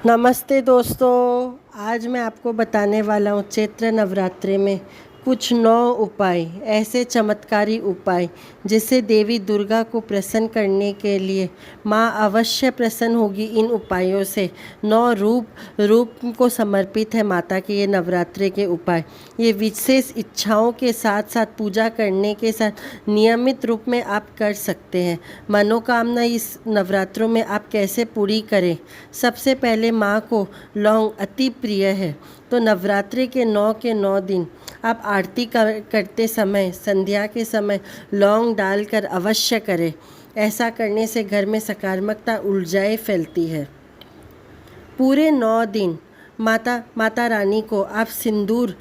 नमस्ते दोस्तों। आज मैं आपको बताने वाला हूँ चैत्र नवरात्रि में कुछ 9 उपाय, ऐसे चमत्कारी उपाय जिससे देवी दुर्गा को प्रसन्न करने के लिए माँ अवश्य प्रसन्न होगी। इन उपायों से 9 रूप को समर्पित है माता के ये नवरात्रि के उपाय। ये विशेष इच्छाओं के साथ साथ पूजा करने के साथ नियमित रूप में आप कर सकते हैं। मनोकामना इस नवरात्रों में आप कैसे पूरी करें? सबसे पहले माँ को लौंग अति प्रिय है, तो नवरात्रि के 9 दिन आप आरती करते समय संध्या के समय लौंग डालकर अवश्य करें। ऐसा करने से घर में सकारात्मकता ऊर्जाएं फैलती है। पूरे 9 दिन माता रानी को आप सिंदूर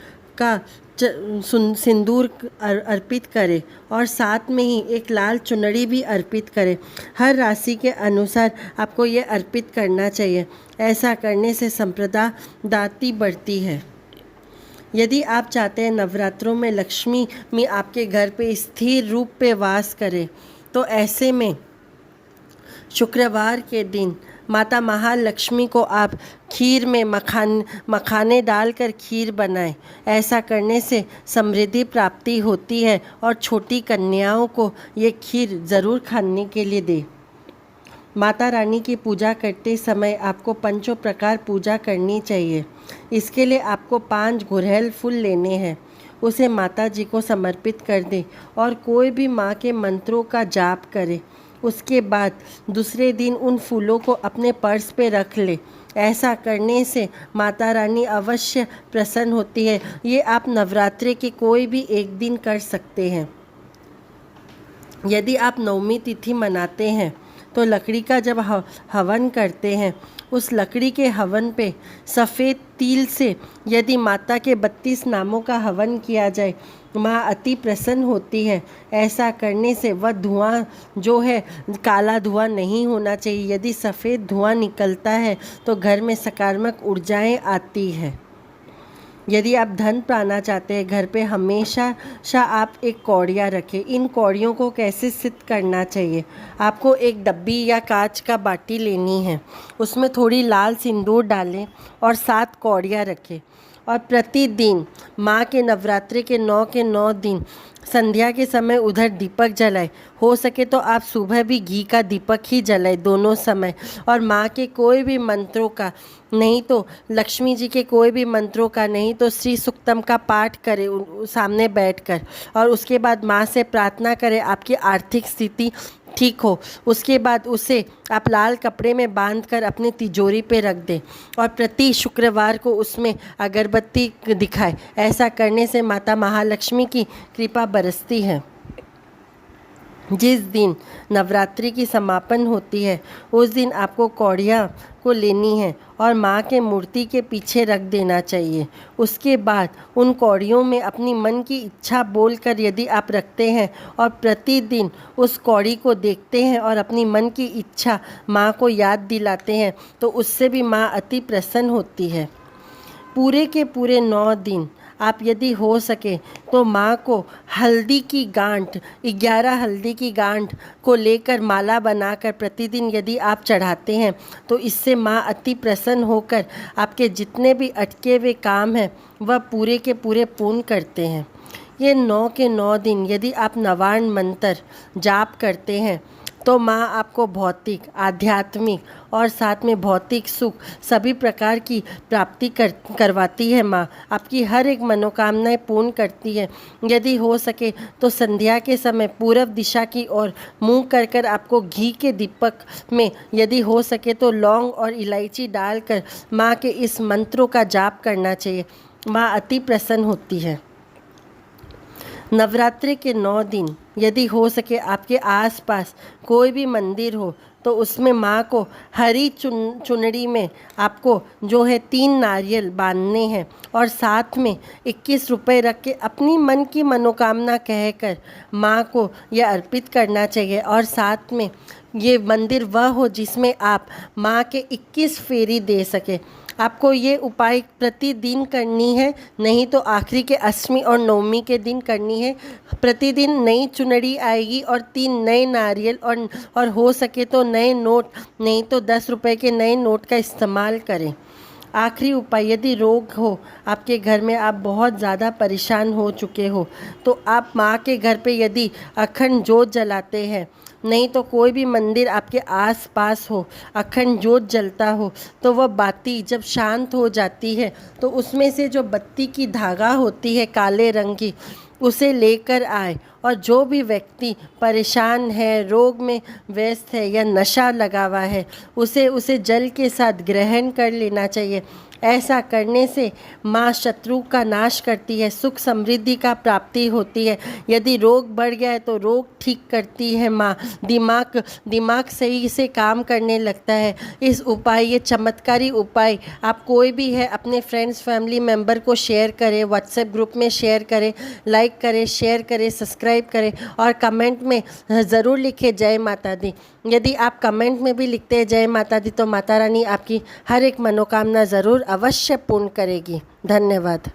अर्पित करें और साथ में ही एक लाल चुनरी भी अर्पित करें। हर राशि के अनुसार आपको ये अर्पित करना चाहिए। ऐसा करने से संप्रदा दाती बढ़ती है। यदि आप चाहते हैं नवरात्रों में लक्ष्मी में आपके घर पे स्थिर रूप पे वास करे, तो ऐसे में शुक्रवार के दिन माता महालक्ष्मी को आप खीर में मखाने डालकर खीर बनाएं। ऐसा करने से समृद्धि प्राप्ति होती है और छोटी कन्याओं को ये खीर ज़रूर खाने के लिए दें। माता रानी की पूजा करते समय आपको पंचों प्रकार पूजा करनी चाहिए। इसके लिए आपको 5 गुड़हल फूल लेने हैं, उसे माता जी को समर्पित कर दें और कोई भी माँ के मंत्रों का जाप करें। उसके बाद दूसरे दिन उन फूलों को अपने पर्स पे रख ले। ऐसा करने से माता रानी अवश्य प्रसन्न होती है। ये आप नवरात्रि के कोई भी एक दिन कर सकते हैं। यदि आप नवमी तिथि मनाते हैं तो लकड़ी का जब हवन करते हैं, उस लकड़ी के हवन पे सफ़ेद तिल से यदि माता के 32 नामों का हवन किया जाए, माँ अति प्रसन्न होती है। ऐसा करने से वह धुआं जो है काला धुआं नहीं होना चाहिए। यदि सफ़ेद धुआं निकलता है तो घर में सकारात्मक ऊर्जाएं आती है। यदि आप धन पाना चाहते हैं, घर पे हमेशा आप एक कौड़िया रखें। इन कौड़ियों को कैसे सिद्ध करना चाहिए? आपको एक डब्बी या कांच का बाटी लेनी है, उसमें थोड़ी लाल सिंदूर डालें और 7 कौड़ियाँ रखें और प्रतिदिन माँ के नवरात्रि के 9 दिन संध्या के समय उधर दीपक जलाए। हो सके तो आप सुबह भी घी का दीपक ही जलाए दोनों समय। और माँ के कोई भी मंत्रों का, नहीं तो लक्ष्मी जी के कोई भी मंत्रों का, नहीं तो श्री सुक्तम का पाठ करें सामने बैठकर। और उसके बाद माँ से प्रार्थना करें आपकी आर्थिक स्थिति ठीक हो। उसके बाद उसे आप लाल कपड़े में बांधकर अपनी तिजोरी पे रख दें और प्रति शुक्रवार को उसमें अगरबत्ती दिखाएं। ऐसा करने से माता महालक्ष्मी की कृपा बरसती है। जिस दिन नवरात्रि की समापन होती है, उस दिन आपको कौड़ियाँ को लेनी है और माँ के मूर्ति के पीछे रख देना चाहिए। उसके बाद उन कौड़ियों में अपनी मन की इच्छा बोलकर यदि आप रखते हैं और प्रतिदिन उस कौड़ी को देखते हैं और अपनी मन की इच्छा माँ को याद दिलाते हैं, तो उससे भी माँ अति प्रसन्न होती है। पूरे के पूरे 9 दिन आप यदि हो सके तो माँ को हल्दी की गांठ, 11 हल्दी की गांठ को लेकर माला बनाकर प्रतिदिन यदि आप चढ़ाते हैं, तो इससे माँ अति प्रसन्न होकर आपके जितने भी अटके हुए काम हैं वह पूरे के पूरे पूर्ण करते हैं। ये 9 दिन यदि आप नवार्ण मंत्र जाप करते हैं तो माँ आपको भौतिक, आध्यात्मिक और साथ में भौतिक सुख सभी प्रकार की प्राप्ति करवाती है। माँ आपकी हर एक मनोकामनाएं पूर्ण करती है। यदि हो सके तो संध्या के समय पूर्व दिशा की ओर मुँह कर आपको घी के दीपक में यदि हो सके तो लौंग और इलायची डालकर माँ के इस मंत्रों का जाप करना चाहिए। माँ अति प्रसन्न होती है। नवरात्रि के 9 दिन यदि हो सके आपके आसपास कोई भी मंदिर हो, तो उसमें माँ को हरी चुनरी में आपको जो है 3 नारियल बांधने हैं और साथ में 21 रुपए रख के अपनी मन की मनोकामना कहकर माँ को यह अर्पित करना चाहिए। और साथ में ये मंदिर वह हो जिसमें आप माँ के 21 फेरी दे सके। आपको ये उपाय प्रतिदिन करनी है, नहीं तो आखिरी के अष्टमी और नवमी के दिन करनी है। प्रतिदिन नई चुनरी आएगी और 3 नए नारियल और हो सके तो नए नोट, नहीं तो 10 रुपए के नए नोट का इस्तेमाल करें। आखिरी उपाय, यदि रोग हो आपके घर में, आप बहुत ज़्यादा परेशान हो चुके हो, तो आप माँ के घर पे यदि अखंड जोत जलाते हैं, नहीं तो कोई भी मंदिर आपके आस पास हो, अखंड जोत जलता हो, तो वह बाती जब शांत हो जाती है तो उसमें से जो बत्ती की धागा होती है काले रंग की, उसे लेकर आए। और जो भी व्यक्ति परेशान है, रोग में व्यस्त है या नशा लगा हुआ है, उसे जल के साथ ग्रहण कर लेना चाहिए। ऐसा करने से माँ शत्रु का नाश करती है, सुख समृद्धि का प्राप्ति होती है। यदि रोग बढ़ गया है तो रोग ठीक करती है माँ। दिमाग सही से काम करने लगता है। इस उपाय, ये चमत्कारी उपाय आप कोई भी है अपने फ्रेंड्स फैमिली मेम्बर को शेयर करें, व्हाट्सएप ग्रुप में शेयर करें, लाइक करें, शेयर करें, सब्सक्राइब करें और कमेंट में ज़रूर लिखें जय माता दी। यदि आप कमेंट में भी लिखते हैं जय माता दी तो माता रानी आपकी हर एक मनोकामना ज़रूर अवश्य पूर्ण करेगी। धन्यवाद।